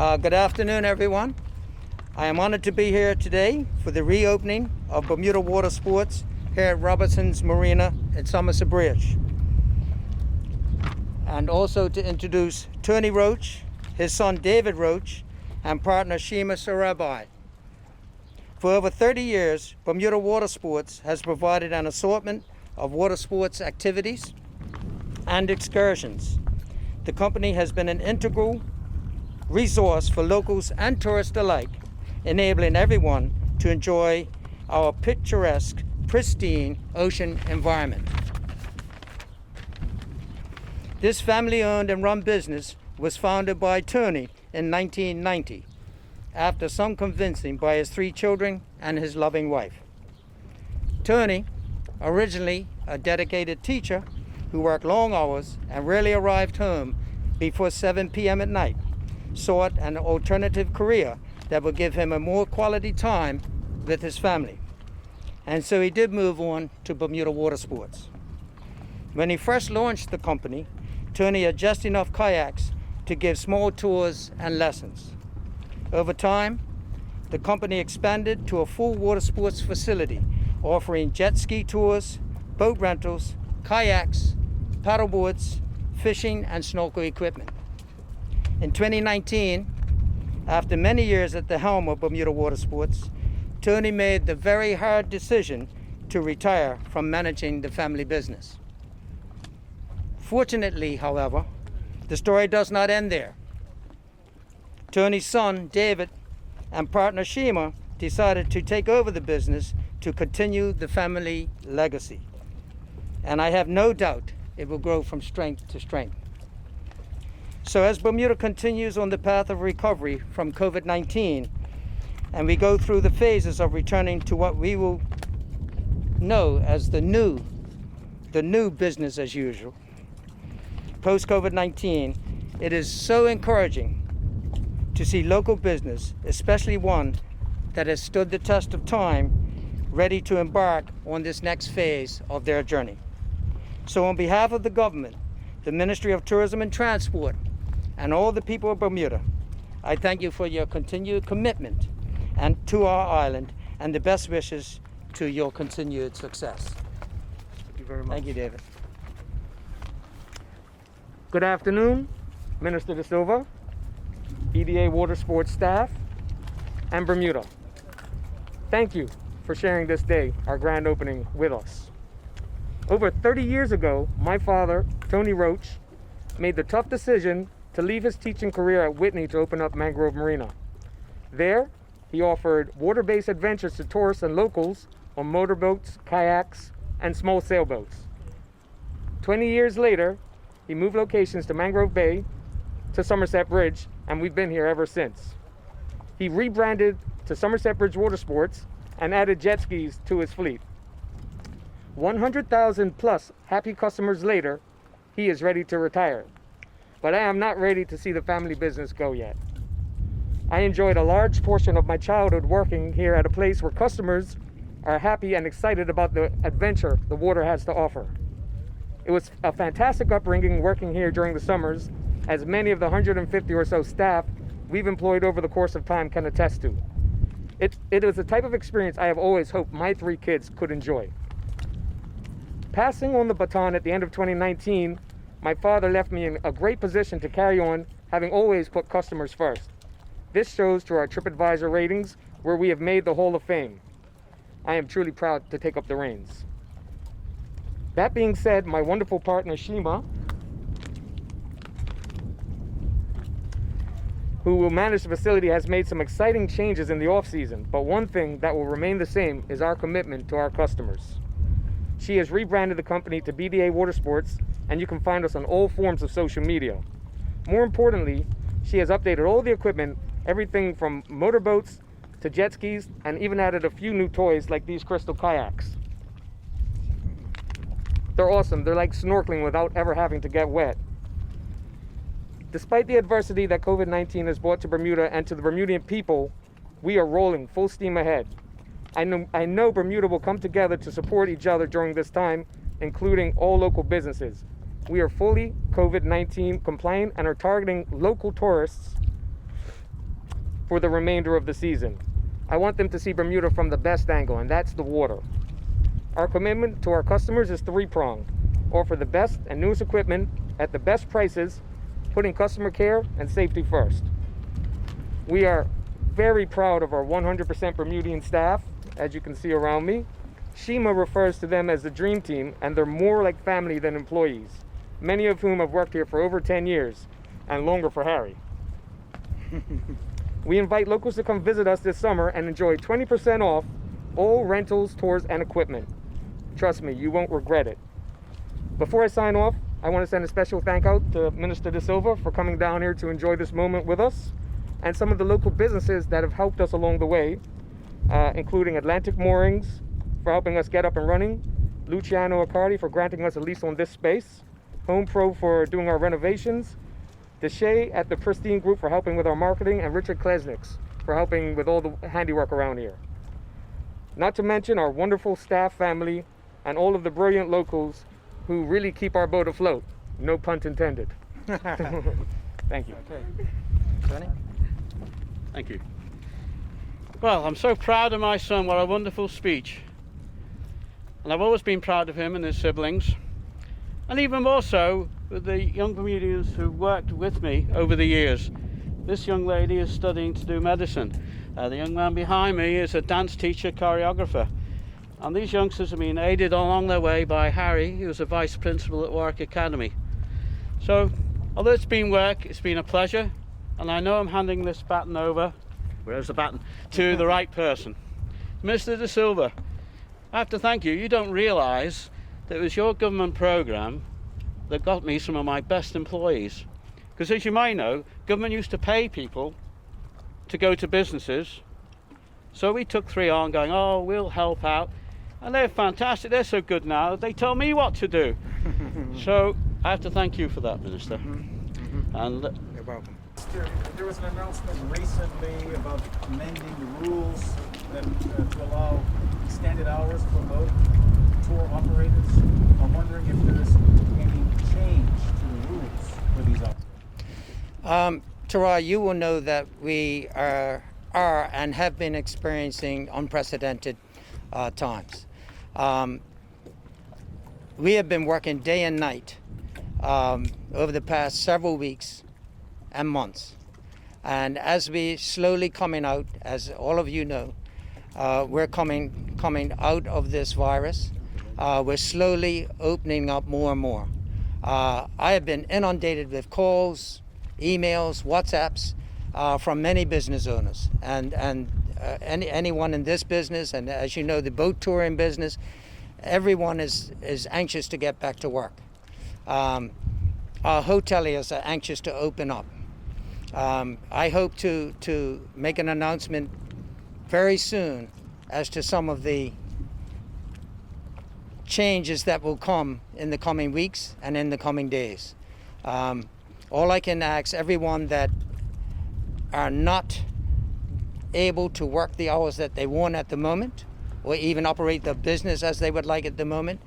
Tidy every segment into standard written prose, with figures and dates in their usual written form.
Good afternoon, everyone. I am honored to be here today for the reopening of Bermuda Watersports here at Robertson's Marina at Somerset Bridge. And also to introduce Tony Roach, his son David Roach, and partner Shima Sarabai. For over 30 years, Bermuda Watersports has provided an assortment of water sports activities and excursions. The company has been an integral resource for locals and tourists alike, enabling everyone to enjoy our picturesque, pristine ocean environment. This family-owned and run business was founded by Tony in 1990, after some convincing by his 3 children and his loving wife. Tony, originally a dedicated teacher who worked long hours and rarely arrived home before 7 p.m. at night, sought an alternative career that would give him a more quality time with his family. And so he did move on to Bermuda Watersports. When he first launched the company, Tony had just enough kayaks to give small tours and lessons. Over time, the company expanded to a full water sports facility, offering jet ski tours, boat rentals, kayaks, paddleboards, fishing, and snorkel equipment. In 2019, after many years at the helm of Bermuda Watersports, Tony made the very hard decision to retire from managing the family business. Fortunately, however, the story does not end there. Tony's son, David, and partner Shima decided to take over the business to continue the family legacy. And I have no doubt it will grow from strength to strength. So as Bermuda continues on the path of recovery from COVID-19, and we go through the phases of returning to what we will know as the new business as usual, post-COVID-19, it is so encouraging to see local business, especially one that has stood the test of time, ready to embark on this next phase of their journey. So on behalf of the government, the Ministry of Tourism and Transport, and all the people of Bermuda, I thank you for your continued commitment and to our island, and the best wishes to your continued success. Thank you very much. Thank you, David. Good afternoon, Minister DeSilva, BDA Watersports staff, and Bermuda. Thank you for sharing this day, our grand opening, with us. Over 30 years ago, my father, Tony Roach, made the tough decision to leave his teaching career at Whitney to open up Mangrove Marina. There, he offered water-based adventures to tourists and locals on motorboats, kayaks, and small sailboats. 20 years later, he moved locations to Mangrove Bay, to Somerset Bridge, and we've been here ever since. He rebranded to Somerset Bridge Watersports and added jet skis to his fleet. 100,000 plus happy customers later, he is ready to retire. But I am not ready to see the family business go yet. I enjoyed a large portion of my childhood working here at a place where customers are happy and excited about the adventure the water has to offer. It was a fantastic upbringing working here during the summers, as many of the 150 or so staff we've employed over the course of time can attest to. It was a type of experience I have always hoped my 3 kids could enjoy. Passing on the baton at the end of 2019, my father left me in a great position to carry on, having always put customers first. This shows through our TripAdvisor ratings, where we have made the Hall of Fame. I am truly proud to take up the reins. That being said, my wonderful partner Shima, who will manage the facility, has made some exciting changes in the off-season, but one thing that will remain the same is our commitment to our customers. She has rebranded the company to BDA Watersports, and you can find us on all forms of social media. More importantly, she has updated all the equipment, everything from motorboats to jet skis, and even added a few new toys like these crystal kayaks. They're awesome. They're like snorkeling without ever having to get wet. Despite the adversity that COVID-19 has brought to Bermuda and to the Bermudian people, we are rolling full steam ahead. I know Bermuda will come together to support each other during this time, including all local businesses. We are fully COVID-19 compliant and are targeting local tourists for the remainder of the season. I want them to see Bermuda from the best angle, and that's the water. Our commitment to our customers is three-pronged. Offer the best and newest equipment at the best prices, putting customer care and safety first. We are very proud of our 100% Bermudian staff, as you can see around me. Shima refers to them as the dream team, and they're more like family than employees, many of whom have worked here for over 10 years, and longer for Harry. We invite locals to come visit us this summer and enjoy 20% off all rentals, tours, and equipment. Trust me, you won't regret it. Before I sign off, I want to send a special thank out to Minister DeSilva for coming down here to enjoy this moment with us, and some of the local businesses that have helped us along the way, including Atlantic Moorings for helping us get up and running, Luciano Accardi for granting us a lease on this space, Home Pro for doing our renovations, Deshay at the Pristine Group for helping with our marketing, and Richard Klesniks for helping with all the handiwork around here. Not to mention our wonderful staff family and all of the brilliant locals who really keep our boat afloat. No pun intended. Thank you. Okay. Sonny? Thank you. Well, I'm so proud of my son. What a wonderful speech. And I've always been proud of him and his siblings. And even more so with the young Bermudians who worked with me over the years. This young lady is studying to do medicine. The young man behind me is a dance teacher, choreographer. And these youngsters have been aided along their way by Harry, who was a vice principal at Warwick Academy. So, although it's been work, it's been a pleasure. And I know I'm handing this baton over, where's the baton, to the right person. Mr. DeSilva, I have to thank you. You don't realise that it was your government programme that got me some of my best employees. Because as you might know, government used to pay people to go to businesses. So we took 3 on going, oh, we'll help out. And they're fantastic, they're so good now, they tell me what to do. So I have to thank you for that, Minister. And You're welcome. There was an announcement recently about amending the rules that, to allow extended hours for boat tour operators. I'm wondering if there is any change to the rules for these hours. Tara, you will know that we are and have been experiencing unprecedented times. We have been working day and night over the past several weeks and months. And as we slowly coming out, as all of you know, we're coming out of this virus. We're slowly opening up more and more. I have been inundated with calls, emails, WhatsApps from many business owners and anyone in this business, and as you know, the boat touring business, everyone is anxious to get back to work. Our hoteliers are anxious to open up. I hope to make an announcement very soon as to some of the changes that will come in the coming weeks and in the coming days. All I can ask everyone that are not able to work the hours that they want at the moment, or even operate the business as they would like at the moment,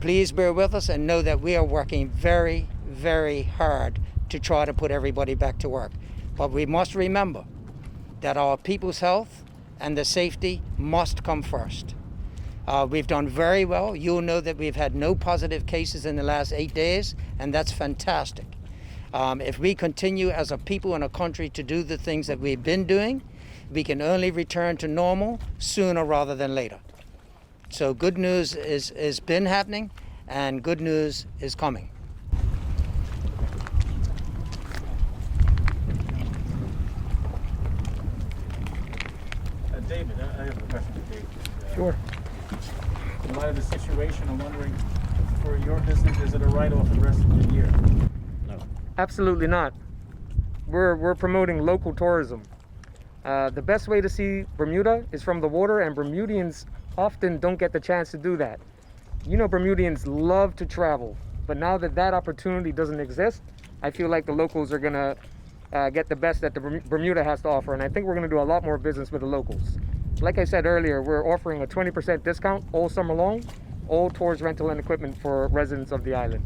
please bear with us and know that we are working very, very hard to try to put everybody back to work. But we must remember that our people's health and the safety must come first. We've done very well. You'll know that we've had no positive cases in the last 8 days, and that's fantastic. If we continue as a people and a country to do the things that we've been doing, we can only return to normal sooner rather than later. So good news is been happening, and good news is coming. David, I have a question for David. Sure. In light of the situation, I'm wondering, for your business, is it a write-off for the rest of the year? no. Absolutely not. We're promoting local tourism. The best way to see Bermuda is from the water, and Bermudians often don't get the chance to do that. You know, Bermudians love to travel, but now that that opportunity doesn't exist, I feel like the locals are gonna get the best that the Bermuda has to offer, and I think we're gonna do a lot more business with the locals. Like I said earlier, we're offering a 20% discount all summer long, all tours, rental, and equipment for residents of the island.